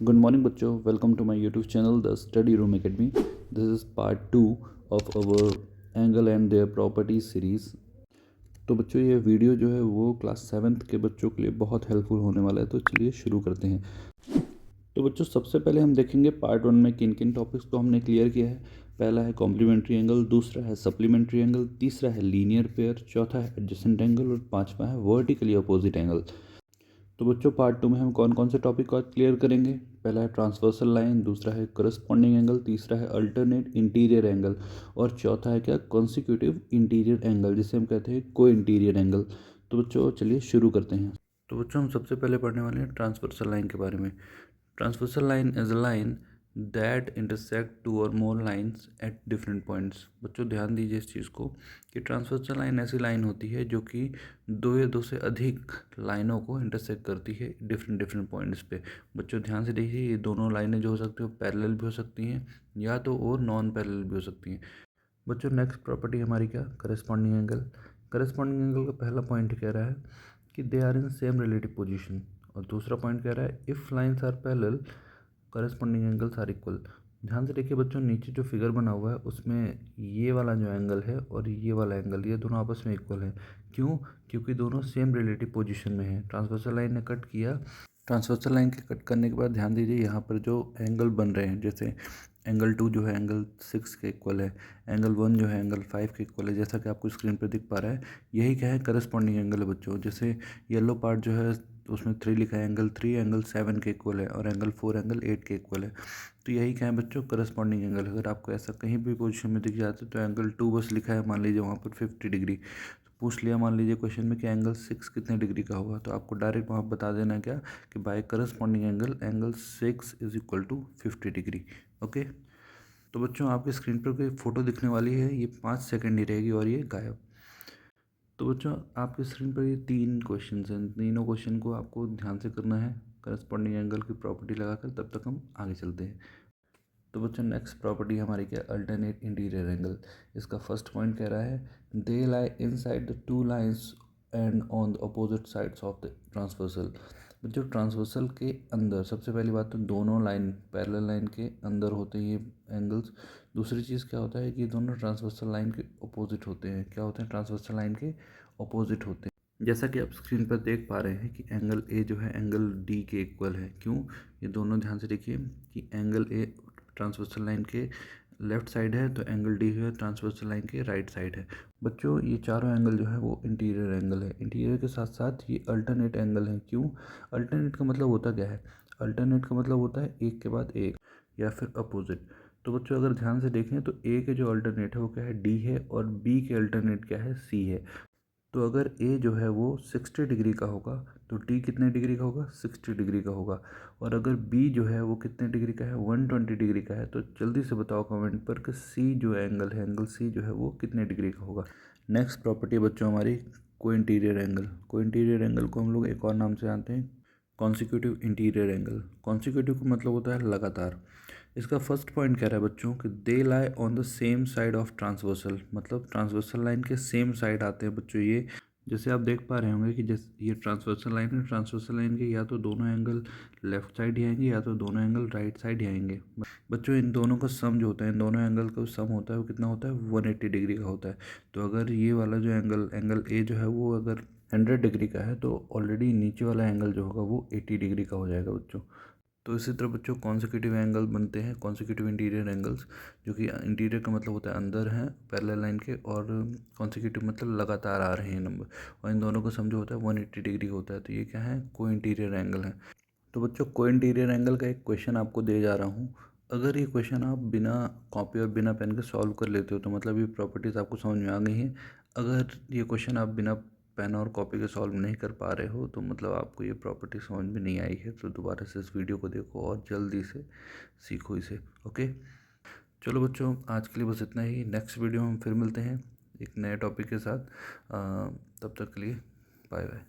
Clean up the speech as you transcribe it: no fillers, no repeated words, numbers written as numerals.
Good morning बच्चों, welcome to my YouTube channel the study room academy. This is part 2 of our angle and their properties series. तो बच्चों ये video जो है वो class 7th के बच्चों के लिए बहुत हेल्पफुल होने वाला है, तो चलिए शुरू करते हैं। तो बच्चों सबसे पहले हम देखेंगे पार्ट 1 में किन किन टॉपिक्स को हमने क्लियर किया है। पहला है कॉम्प्लीमेंट्री एंगल, दूसरा है सप्लीमेंट्री एंगल, तीसरा है लीनियर पेयर, चौथा है एडजेसेंट एंगल और पांचवा है वर्टिकली अपोजिट एंगल। तो बच्चों पार्ट 2 में हम कौन कौन से टॉपिक को क्लियर करेंगे। पहला है ट्रांसवर्सल लाइन, दूसरा है करस्पॉन्डिंग एंगल, तीसरा है अल्टरनेट इंटीरियर एंगल और चौथा है क्या कॉन्सिक्यूटिव इंटीरियर एंगल, जिसे हम कहते हैं को इंटीरियर एंगल। तो बच्चों चलिए शुरू करते हैं। तो बच्चों हम सबसे पहले पढ़ने वाले हैं ट्रांसवर्सल लाइन के बारे में। Transversal line is a line that intersect two और more lines at different points. बच्चों ध्यान दीजिए इस चीज़ को कि ट्रांसवर्सल लाइन ऐसी लाइन होती है जो कि दो या दो से अधिक लाइनों को इंटरसेक्ट करती है डिफरेंट पॉइंट्स पे। बच्चों ध्यान से देखिए, ये दोनों लाइनें जो हो सकती हैं वो पैरेलल भी हो सकती हैं या तो और नॉन पैरेलल भी हो सकती हैं। बच्चों नेक्स्ट प्रॉपर्टी हमारी क्या, करस्पॉन्डिंग एंगल। करस्पॉन्डिंग एंगल का पहला पॉइंट कह रहा है कि they are in same relative position, और दूसरा पॉइंट कह रहा है if lines are parallel corresponding angles are equal. ध्यान से देखिए बच्चों, नीचे जो फिगर बना हुआ है उसमें ये वाला जो एंगल है और ये वाला एंगल, ये दोनों आपस में इक्वल है। क्यों? क्योंकि दोनों सेम रिलेटिव पोजीशन में है। ट्रांसवर्सल लाइन ने कट किया, ट्रांसवर्सल लाइन के कट करने के बाद ध्यान दीजिए यहाँ पर जो एंगल बन रहे हैं, जैसे एंगल 2 जो है एंगल 6 के इक्वल है, एंगल 1 जो है एंगल 5 के इक्वल है, जैसा कि आपको स्क्रीन पर दिख पा रहा है। यही क्या है, करस्पॉन्डिंग एंगल है बच्चों। जैसे येलो पार्ट जो है उसमें 3 लिखा है, एंगल 3 एंगल 7 के इक्वल है और एंगल 4 एंगल 8 के इक्वल है। तो यही क्या है बच्चों, करस्पॉन्डिंग एंगल। अगर आपको ऐसा कहीं भी पोजीशन में दिख जाता है तो एंगल 2 बस लिखा है, मान लीजिए वहाँ पर 50 डिग्री, तो पूछ लिया मान लीजिए क्वेश्चन में कि एंगल 6 कितने डिग्री का होगा, तो आपको डायरेक्ट वहाँ बता देना क्या कि by corresponding angle angle 6 is equal to 50 degree. Okay, तो बच्चों आपकी स्क्रीन पर कोई फ़ोटो दिखने वाली है, ये 5 सेकेंड ही रहेगी और ये गायब। तो बच्चों आपके स्क्रीन पर ये 3 क्वेश्चन हैं, तीनों क्वेश्चन को आपको ध्यान से करना है करस्पॉन्डिंग एंगल की प्रॉपर्टी लगाकर, तब तक हम आगे चलते हैं। तो बच्चों नेक्स्ट प्रॉपर्टी हमारी क्या, अल्टरनेट इंटीरियर एंगल। इसका फर्स्ट पॉइंट कह रहा है they lie inside the two lines and on the opposite sides of the transversal. जो ट्रांसवर्सल के अंदर, सबसे पहली बात तो दोनों लाइन पैरेलल लाइन के अंदर होते हैं ये एंगल्स। दूसरी चीज़ क्या होता है कि दोनों ट्रांसवर्सल लाइन के अपोजिट होते हैं। क्या होते हैं, ट्रांसवर्सल लाइन के अपोजिट होते हैं। जैसा कि आप स्क्रीन पर देख पा रहे हैं कि एंगल ए जो है एंगल डी के इक्वल है। क्यों? ये दोनों ध्यान से देखिए कि एंगल ए ट्रांसवर्सल लाइन के लेफ्ट साइड है, तो एंगल डी है ट्रांसवर्सल लाइन के राइट साइड है। बच्चों ये चारों एंगल जो है वो इंटीरियर एंगल है। इंटीरियर के साथ साथ ये अल्टरनेट एंगल है। क्यों? अल्टरनेट का मतलब होता क्या है, अल्टरनेट का मतलब होता है एक के बाद एक या फिर अपोजिट। तो बच्चों अगर ध्यान से देखें तो ए के जो अल्टरनेट है वो क्या है, डी है, और बी के अल्टरनेट क्या है, सी है। तो अगर ए जो है वो 60 डिग्री का होगा तो डी कितने डिग्री का होगा, 60 डिग्री का होगा। और अगर बी जो है वो कितने डिग्री का है, 120 डिग्री का है। तो जल्दी से बताओ कमेंट पर कि सी जो एंगल है, एंगल सी जो है वो कितने डिग्री का होगा। नेक्स्ट प्रॉपर्टी बच्चों हमारी को इंटीरियर एंगल। को इंटीरियर एंगल को हम लोग एक और नाम से जानते हैं कॉन्सिक्यूटिव इंटीरियर एंगल। कॉन्सिक्यूटिव का मतलब होता है लगातार। इसका फर्स्ट पॉइंट कह रहा है बच्चों कि they lie on the same side of transversal, मतलब ट्रांसवर्सल लाइन के सेम साइड आते हैं बच्चों ये। जैसे आप देख पा रहे होंगे कि जैसे ये ट्रांसवर्सल लाइन है, ट्रांसवर्सल लाइन के या तो दोनों एंगल लेफ्ट साइड ही आएंगे या तो दोनों एंगल राइट साइड ही आएंगे। बच्चों इन दोनों का सम जो होता है, इन दोनों एंगल का सम होता है वो कितना होता है, 180 डिग्री का होता है। तो अगर ये वाला जो एंगल ए जो है वो अगर 100 डिग्री का है तो ऑलरेडी नीचे वाला एंगल जो होगा वो 80 डिग्री का हो जाएगा बच्चों। तो इसी तरह बच्चों कॉन्सिक्यूटिव एंगल बनते हैं, कॉन्सिक्यूटिव इंटीरियर एंगल्स, जो कि इंटीरियर का मतलब होता है अंदर हैं पैरेलल लाइन के, और कॉन्सिक्यूटिव मतलब लगातार आ रहे हैं नंबर, और इन दोनों का सम जो होता है 180 डिग्री का होता है। तो ये क्या है, को इंटीरियर एंगल है। तो बच्चों को इंटीरियर एंगल का एक क्वेश्चन आपको दे जा रहा हूँ। अगर ये क्वेश्चन आप बिना कॉपी और बिना पेन के सॉल्व कर लेते हो तो मतलब ये प्रॉपर्टीज़ आपको समझ में आ गई हैं। अगर ये क्वेश्चन आप बिना पेन और कॉपी के सॉल्व नहीं कर पा रहे हो तो मतलब आपको ये प्रॉपर्टी समझ में नहीं आई है। तो दोबारा से इस वीडियो को देखो और जल्दी से सीखो इसे। ओके, चलो बच्चों आज के लिए बस इतना ही। नेक्स्ट वीडियो में हम फिर मिलते हैं एक नए टॉपिक के साथ। तब तक के लिए बाय बाय।